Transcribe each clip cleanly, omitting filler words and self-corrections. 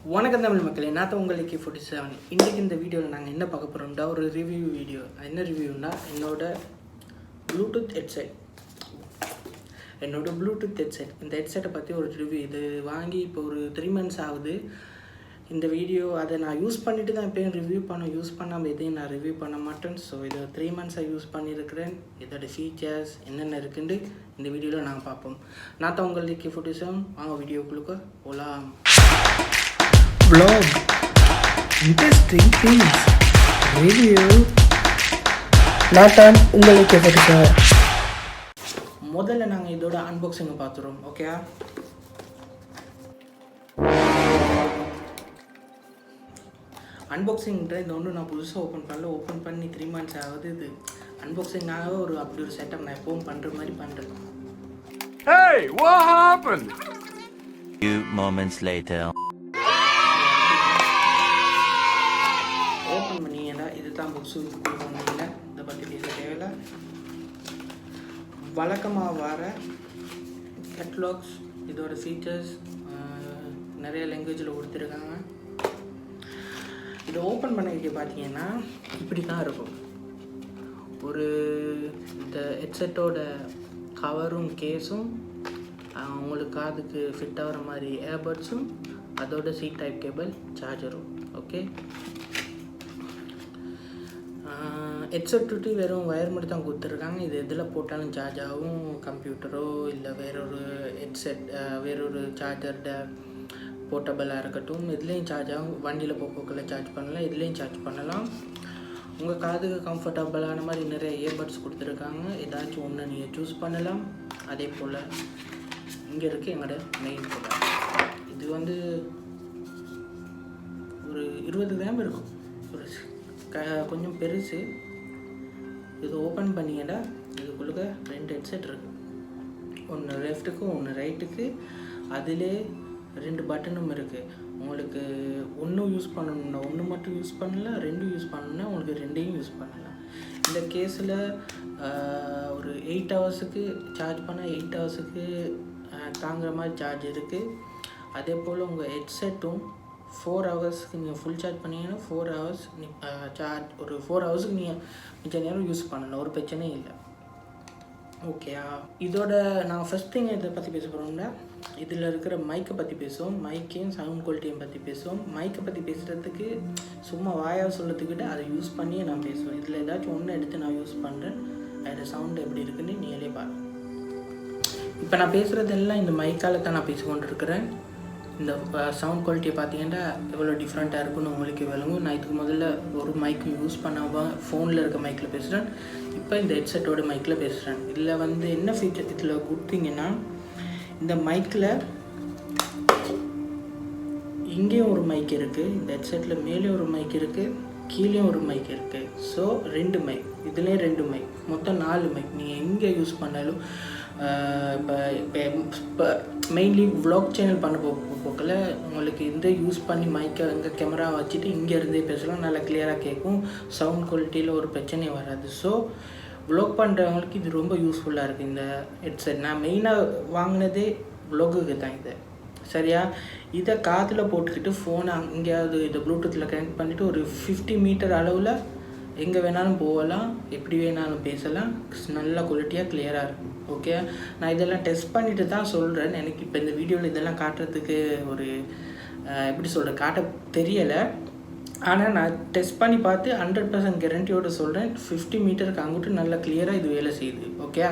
வணக்கம் தமிழ் மக்களே, நான் தான் உங்கள் AK47. இன்றைக்கி இந்த வீடியோவில் நாங்கள் என்ன பார்க்க போகிறோம்டா, ஒரு ரிவ்யூ வீடியோ. என்ன ரிவ்யூன்னா என்னோடய ப்ளூடூத் ஹெட்செட். இந்த ஹெட்செட்டை பற்றி ஒரு ரிவ்யூ. இது வாங்கி இப்போ ஒரு 3 months ஆகுது. இந்த வீடியோ அதை நான் யூஸ் பண்ணிவிட்டு தான் எப்போயும் ரிவ்யூ யூஸ் பண்ணாமல் எதையும் நான் ரிவ்யூ பண்ண மாட்டேன். ஸோ இதை 3 months யூஸ் பண்ணியிருக்கிறேன். இதோட ஃபீச்சர்ஸ் என்னென்ன இருக்குன்னு இந்த வீடியோவில் நாங்கள் பார்ப்போம். நான் தான் உங்கள் AK47. வாங்க வீடியோக்குள்ளுக்கு போகலாம். Vlog, interesting things, review. நான் உங்கள் AK47. முதல்ல நாங்கள் இதோட அன்பாக்சிங்கை பார்த்துருவோம். ஓகே, அன்பாக்சிங்ன்ற இந்த ஒன்று நான் புதுசாக ஓப்பன் பண்ணி 3 months ஆகுது. இது அன்பாக்சிங்காக அப்படி ஒரு செட்டப் நான் எப்பவும் பண்ணுற மாதிரி பண்ணுறேன். Hey, what happened? Few moments later. Open பண்ணிங்கன்னா இதுதான் புக்ஸு கொடுக்கணும்ல. இதை பற்றி பேச தேவையில்லை. வழக்கமாக வர கேட்லாக்ஸ், இதோட ஃபீச்சர்ஸ் நிறைய லாங்குவேஜில் கொடுத்துருக்காங்க. இதை ஓப்பன் பண்ணிக்க பார்த்தீங்கன்னா இப்படி தான் இருக்கும். இந்த ஹெட்செட்டோட கவரும் கேஸும் உங்களுக்கு காதுக்கு ஃபிட் ஆகிற மாதிரி ஏர்பட்ஸும் அதோட C டைப் கேபிள் சார்ஜரும். ஓகே, ஹெட்செட் டூட்டி வெறும் ஒயர் மட்டும் தான் கொடுத்துருக்காங்க. இது எதில் போட்டாலும் சார்ஜ் ஆகும். கம்ப்யூட்டரோ இல்லை வேறொரு ஹெட்செட் வேறொரு சார்ஜர்ட போர்ட்டபிளாக இருக்கட்டும், இதுலேயும் சார்ஜ் ஆகும். வண்டியில் போக்குள்ள சார்ஜ் பண்ணலாம், இதுலேயும் சார்ஜ் பண்ணலாம். உங்கள் காதுக்கு கம்ஃபர்டபுளான மாதிரி நிறைய இயர்பட்ஸ் கொடுத்துருக்காங்க. ஏதாச்சும் ஒன்று நீங்கள் சூஸ் பண்ணலாம். அதே போல் இங்கே இருக்குது எங்களோட மெயின் ப்ராடக்ட். இது ஒரு 20 கிராம் இருக்கும். கொஞ்சம் பெருசு. இது ஓப்பன் பண்ணிங்கன்னா இதுக்குள்ளே 2 ஹெட்செட் இருக்குது. ஒன்று லெஃப்ட்டுக்கு ஒன்று ரைட்டுக்கு. அதிலே 2 பட்டனும் இருக்குது. உங்களுக்கு ஒன்று யூஸ் பண்ணணும்னா ஒன்று மட்டும் யூஸ் பண்ணலாம், 2 யூஸ் பண்ணணும்னா உங்களுக்கு 2ஐயும் யூஸ் பண்ணலாம். இந்த கேஸில் ஒரு 8 ஹவர்ஸுக்கு சார்ஜ் பண்ணால் 8 ஹவர்ஸுக்கு தாங்குகிற மாதிரி சார்ஜ் இருக்குது. அதே போல் உங்கள் ஹெட்செட்டும் 4 ஹவர்ஸ்க்கு நீங்கள் ஃபுல் சார்ஜ் பண்ணிங்கன்னா 4 ஹவர்ஸ் சார்ஜ். ஒரு 4 ஹவர்ஸுக்கு நீங்கள் மிச்ச நேரம் யூஸ் பண்ணலாம், ஒரு பிரச்சனையும் இல்லை. ஓகேயா, இதோட நான் ஃபஸ்ட் திங் இதை பற்றி பேச போகிறோம்னா இதில் இருக்கிற மைக்கை பற்றி பேசுவோம். மைக்கையும் சவுண்ட் குவாலிட்டியும் பற்றி பேசுவோம். மைக்கை பற்றி பேசுகிறதுக்கு சும்மா வாயாக சொல்லத்துக்கிட்ட அதை யூஸ் பண்ணியே நான் பேசுவேன். இதில் ஏதாச்சும் ஒன்று எடுத்து நான் யூஸ் பண்ணுறேன். அதோட சவுண்டு எப்படி இருக்குன்னு நீங்களே பாருங்கள். இப்போ நான் பேசுகிறதெல்லாம் இந்த மைக்கால் தான் நான் பேசிக்கொண்டு இருக்கிறேன். இந்த சவுண்ட் குவாலிட்டியை பார்த்தீங்கன்னா எவ்வளோ டிஃப்ரெண்ட்டாக இருக்குன்னு உங்களுக்கு விளங்கும். நான் இதுக்கு முதல்ல ஒரு மைக்கு யூஸ் பண்ணாமல் ஃபோனில் இருக்க மைக்கில் பேசுகிறேன். இப்போ இந்த ஹெட்செட்டோட மைக்கில் பேசுகிறேன். இதில் என்ன ஃபீச்சர் இதில் கொடுத்தீங்கன்னா, இந்த மைக்கில் இங்கேயும் ஒரு மைக் இருக்குது, இந்த ஹெட்செட்டில் மேலேயும் ஒரு மைக் இருக்குது, கீழேயும் ஒரு மைக் இருக்குது. ஸோ 2 மைக், இதுலேயும் 2 மைக், மொத்தம் 4 மைக். நீங்கள் எங்கே யூஸ் பண்ணாலும் இப்போ மெயின்லி வ்ளாக் சேனல் பண்ண போக்கில் உங்களுக்கு இந்த யூஸ் பண்ணி மைக்கை இங்கே கேமரா வச்சுட்டு இங்கேருந்தே பேசலாம். நல்லா கிளியராக கேட்கும். சவுண்ட் குவாலிட்டியில் ஒரு பிரச்சனையும் வராது. ஸோ வ்ளாக் பண்ணுறவங்களுக்கு இது ரொம்ப யூஸ்ஃபுல்லாக இருக்குது இந்த ஹெட்செட். நான் மெயினாக வாங்கினதே வ்ளாகுக்கு தான் இது. சரியா, இதை காதில் போட்டுக்கிட்டு ஃபோனை எங்கேயாவது இதை ப்ளூடூத்தில் கனெக்ட் பண்ணிவிட்டு ஒரு 50 மீட்டர் அளவில் எங்கே வேணாலும் போகலாம், எப்படி வேணாலும் பேசலாம். நல்ல குவாலிட்டியாக கிளியராக இருக்கும். ஓகே, நான் இதெல்லாம் டெஸ்ட் பண்ணிவிட்டு தான் சொல்கிறேன். எனக்கு இப்போ இந்த வீடியோவில் இதெல்லாம் காட்டுறதுக்கு எப்படி சொல்கிறேன், காட்ட தெரியலை. ஆனால் நான் டெஸ்ட் பண்ணி பார்த்து 100% கேரண்டியோடு சொல்கிறேன். 50 மீட்டருக்கு அங்கிட்டு நல்லா கிளியராக இது வேலை செய்யுது. ஓகே,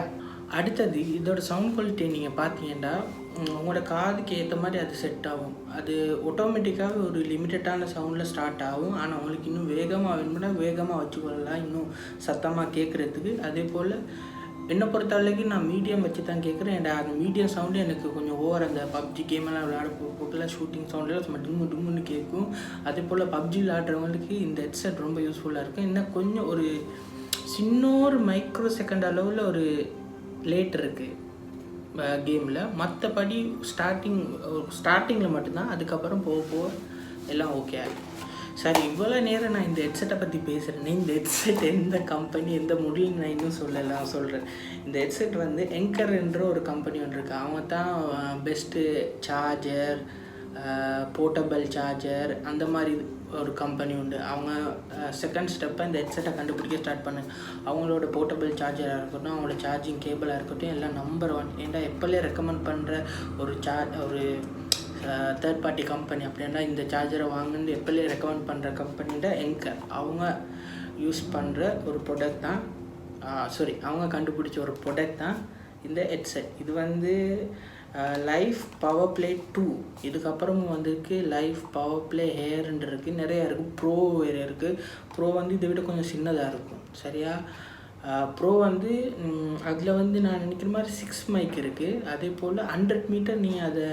அடுத்தது இதோட சவுண்ட் குவாலிட்டி நீங்கள் பார்த்தீங்கன்னா உங்களோட காதுக்கு ஏற்ற மாதிரி அது செட் ஆகும். அது ஆட்டோமேட்டிக்காக ஒரு லிமிட்டடான சவுண்டில் ஸ்டார்ட் ஆகும். ஆனால் உங்களுக்கு இன்னும் வேகமாக வேணும்னா வேகமாக வச்சுக்கொள்ளலாம், இன்னும் சத்தமாக கேட்குறதுக்கு. அதே போல் என்னை பொறுத்த அளவுக்கு நான் மீடியம் வச்சு தான் கேட்குறேன். அந்த மீடியம் சவுண்டு எனக்கு கொஞ்சம் ஓவர். அந்த பப்ஜி கேமெல்லாம் விளையாட போக்கில் ஷூட்டிங் சவுண்டெல்லாம் சும்மா டும்முன்னு கேட்கும். அதே போல் பப்ஜி விளையாடுறவங்களுக்கு இந்த ஹெட்செட் ரொம்ப யூஸ்ஃபுல்லாக இருக்கும். இன்னும் கொஞ்சம் ஒரு சின்ன மைக்ரோ செகண்ட் அளவில் ஒரு லேட் இருக்குது கேமில். மற்றபடி ஸ்டார்டிங்கில் மட்டும்தான், அதுக்கப்புறம் போக எல்லாம் ஓகே. சரி, இவ்வளோ நேரம் நான் இந்த ஹெட்செட்டை பற்றி பேசுகிறேன். இந்த ஹெட்செட் எந்த கம்பெனி எந்த முடியும் நான் இன்னும் சொல்கிறேன். இந்த ஹெட்செட் Anker என்ற ஒரு கம்பெனி ஒன்று இருக்குது. அவங்க தான் பெஸ்ட்டு சார்ஜர், போர்ட்டபிள் சார்ஜர் அந்த மாதிரி ஒரு கம்பெனி உண்டு. அவங்க செகண்ட் ஸ்டெப்பை இந்த ஹெட்செட்டை கண்டுபிடிக்க ஸ்டார்ட் பண்ணு. அவங்களோட போர்ட்டபிள் சார்ஜராக இருக்கட்டும், அவங்களோட சார்ஜிங் கேபிளாக இருக்கட்டும், எல்லாம் நம்பர் 1. ஏன்டா எப்போலே ரெக்கமெண்ட் பண்ணுற ஒரு தேர்ட் பார்ட்டி கம்பெனி அப்படின்னா இந்த சார்ஜரை வாங்குன்னு எப்போலே ரெக்கமெண்ட் பண்ணுற கம்பெனியோட எங்கர். அவங்க யூஸ் பண்ணுற ஒரு ப்ராடக்ட் தான், அவங்க கண்டுபிடிச்ச ஒரு ப்ராடக்ட் தான் இந்த ஹெட்செட். இது வந்து லைஃப் பவர் ப்ளே 2. இதுக்கப்புறமும் வந்துருக்கு லைஃப் பவர் ப்ளே ஹேர்ன்னு இருக்குது, நிறையா இருக்குது. ப்ரோ வேறு இருக்குது. ப்ரோ வந்து இதை விட கொஞ்சம் சின்னதாக இருக்கும். சரியா? ப்ரோ வந்து அதில் வந்து நான் நினைக்கிற மாதிரி 6 மைக் இருக்குது. அதே போல் 100 மீட்டர் நீ அதை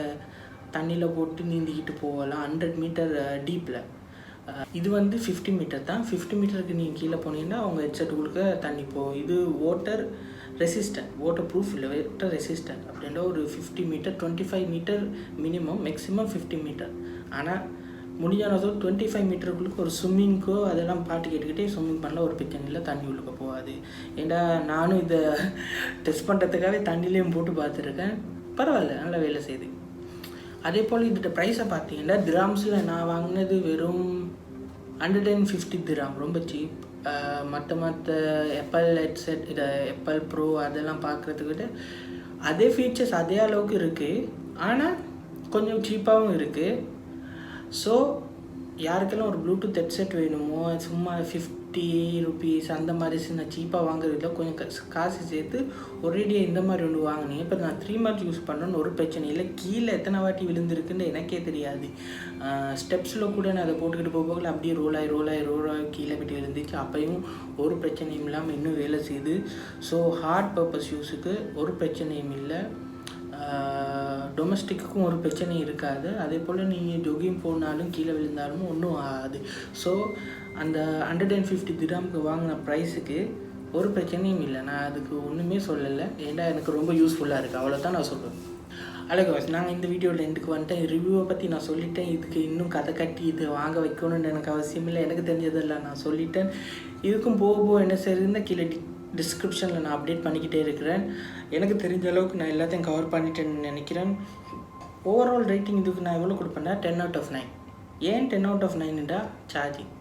தண்ணியில் போட்டு நீந்திக்கிட்டு போகலாம், 100 மீட்டர் டீப்பில். இது வந்து 50 மீட்டர் தான். 50 மீட்டருக்கு நீங்கள் கீழே போனீங்கன்னா அவங்க ஹெட்செட் கொடுக்க தண்ணி போகும். இது வாட்டர் ரெசிஸ்டன்ட், வாட்டர் ப்ரூஃப் இல்லை, வாட்டர் ரெசிஸ்டன்ட் அப்படின்ற ஒரு 50 meter, 25 meter minimum, maximum 50 meter. ஆனால் முடிஞ்சானதோ 25 மீட்டருக்குள்ளுக்கு ஒரு ஸ்விம்மிங்க்கோ அதெல்லாம் பாட்டு கேட்டுக்கிட்டே ஸ்விம்மிங் பண்ணல, ஒரு பிரச்சனையில் தண்ணி உள்ளுக்க போகாது. ஏன்டா நானும் இதை டெஸ்ட் பண்ணுறதுக்காகவே தண்ணிலேயும் போட்டு பார்த்துருக்கேன். பரவாயில்ல, நல்லா வேலை செய்யுது. அதே போல் இதோட ப்ரைஸை பார்த்தீங்கன்னா திராம்ஸில் நான் வாங்கினது வெறும் 150 திராம், ரொம்ப சீப். மற்ற ஆப்பிள் ஹெட்செட், இதை ஆப்பிள் ப்ரோ அதெல்லாம் பார்க்குறதுக்கிட்ட அதே ஃபீச்சர்ஸ் அதே அளவுக்கு இருக்குது, ஆனால் கொஞ்சம் சீப்பாகவும் இருக்குது. ஸோ யாருக்கெல்லாம் ஒரு ப்ளூடூத் ஹெட்செட் வேணுமோ, சும்மா 50 ருபீஸ் அந்த மாதிரி சின்ன சீப்பாக வாங்குறதுல கொஞ்சம் காசு சேர்த்து ஒரேடியாக இந்த மாதிரி ஒன்று வாங்கினேன். இப்போ நான் 3 மந்த்ஸ் யூஸ் பண்ணேன்னு ஒரு பிரச்சனை இல்லை. கீழே எத்தனை வாட்டி விழுந்திருக்குன்னு எனக்கே தெரியாது. ஸ்டெப்ஸில் கூட நான் அதை போட்டுக்கிட்டு போகல, அப்படியே ரோலாகி கீழே போய்ட்டு விழுந்துச்சு. அப்பையும் ஒரு பிரச்சனையும் இல்லாமல் இன்னும் வேலை செய்யுது. ஸோ ஹார்ட் பர்பஸ் யூஸுக்கு ஒரு பிரச்சனையும் இல்லை, டொமஸ்டிக்குக்கும் ஒரு பிரச்சனை இருக்காது. அதே போல் நீங்கள் ஜொகிங் போனாலும் கீழே விழுந்தாலும் ஒன்றும் ஆகாது. ஸோ அந்த 150 திராமுக்கு வாங்கின ப்ரைஸுக்கு ஒரு பிரச்சனையும் இல்லை. நான் அதுக்கு ஒன்றுமே சொல்லலை, ஏன்னா எனக்கு ரொம்ப யூஸ்ஃபுல்லாக இருக்குது, அவ்வளோதான் நான் சொல்லுவேன். அழகாஸ், நாங்கள் இந்த வீடியோவில் எண்டுக்கு வந்துட்டேன். ரிவ்யூவை பற்றி நான் சொல்லிட்டேன். இதுக்கு இன்னும் கதை கட்டி இது வாங்க வைக்கணும்னு எனக்கு அவசியம் இல்லை, எனக்கு தெரிஞ்சதெல்லாம் நான் சொல்லிட்டேன். இதுக்கும் போக என்ன செய்யுதுன்னா கீழே டிஸ்கிரிப்ஷனில் நான் அப்டேட் பண்ணிக்கிட்டே இருக்கிறேன். எனக்கு தெரிஞ்ச அளவுக்கு நான் எல்லாத்தையும் கவர் பண்ணிட்டேன்னு நினைக்கிறேன். ஓவரால் ரேட்டிங் இதுக்கு நான் எவ்வளோ கொடுப்பேன்னா 10 out of 9. ஏன் 10 out of 9ண்டா சார்ஜிங்.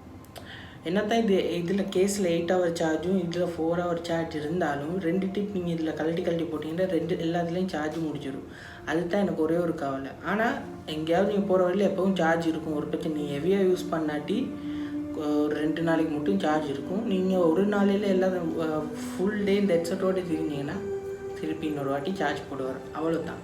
என்னத்தான் இதில் கேஸில் 8 hour சார்ஜும் இதில் 4 hour சார்ஜ் இருந்தாலும் 2 டிப் நீங்கள் இதில் கழட்டி போட்டிங்கன்னா எல்லாத்துலேயும் சார்ஜ் முடிஞ்சிடும். அதுதான் எனக்கு ஒரே ஒரு கவலை. ஆனால் எங்கேயாவது நீங்கள் போகிற வரையில் எப்போவும் சார்ஜ் இருக்கும். ஒரு பற்றி நீங்கள் ஹெவியாக யூஸ் பண்ணாட்டி ஒரு 2 நாளைக்கு மட்டும் சார்ஜ் இருக்கும். நீங்கள் ஒரு நாளையில் எல்லாம் ஃபுல் டே இந்த ஹெட்செட்டோடு தெரிஞ்சிங்கன்னா திருப்பி இன்னொரு வாட்டி சார்ஜ் போடுவார், அவ்வளோதான்.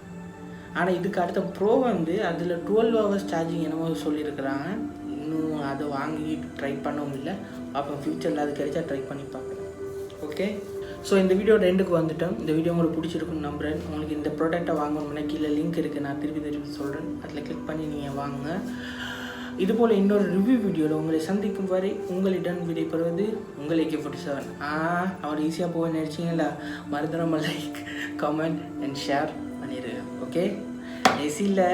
ஆனால் இதுக்கு அடுத்த ப்ரோ வந்து அதில் 12 hours சார்ஜிங் என்னமோ சொல்லியிருக்கிறாங்க. இன்னும் அதை வாங்கி ட்ரை பண்ணவும் இல்லை. அப்போ ஃப்யூச்சரில் அது கிடைச்சா ட்ரை பண்ணி பார்க்குறேன். ஓகே, ஸோ இந்த வீடியோ ரெண்டுக்கு வந்துட்டோம். இந்த வீடியோ உங்களுக்கு பிடிச்சிருக்குன்னு நம்புகிறேன். உங்களுக்கு இந்த ப்ராடக்ட்டை வாங்கணும்னா கீழே லிங்க் இருக்குது, நான் திருப்பி சொல்கிறேன். அதில் கிளிக் பண்ணி நீங்கள் வாங்குங்க. இதுபோல் இன்னொரு ரிவ்யூ வீடியோவில் உங்களை சந்திக்கும் வரை உங்களிடம் விடைபெறுவது உங்கள் AK47. அவர் ஈஸியாக போக நினச்சிங்களா? மறந்துடாமல் லைக், கமெண்ட் அண்ட் ஷேர் பண்ணிடுங்க. ஓகே, ஏசி இல்லை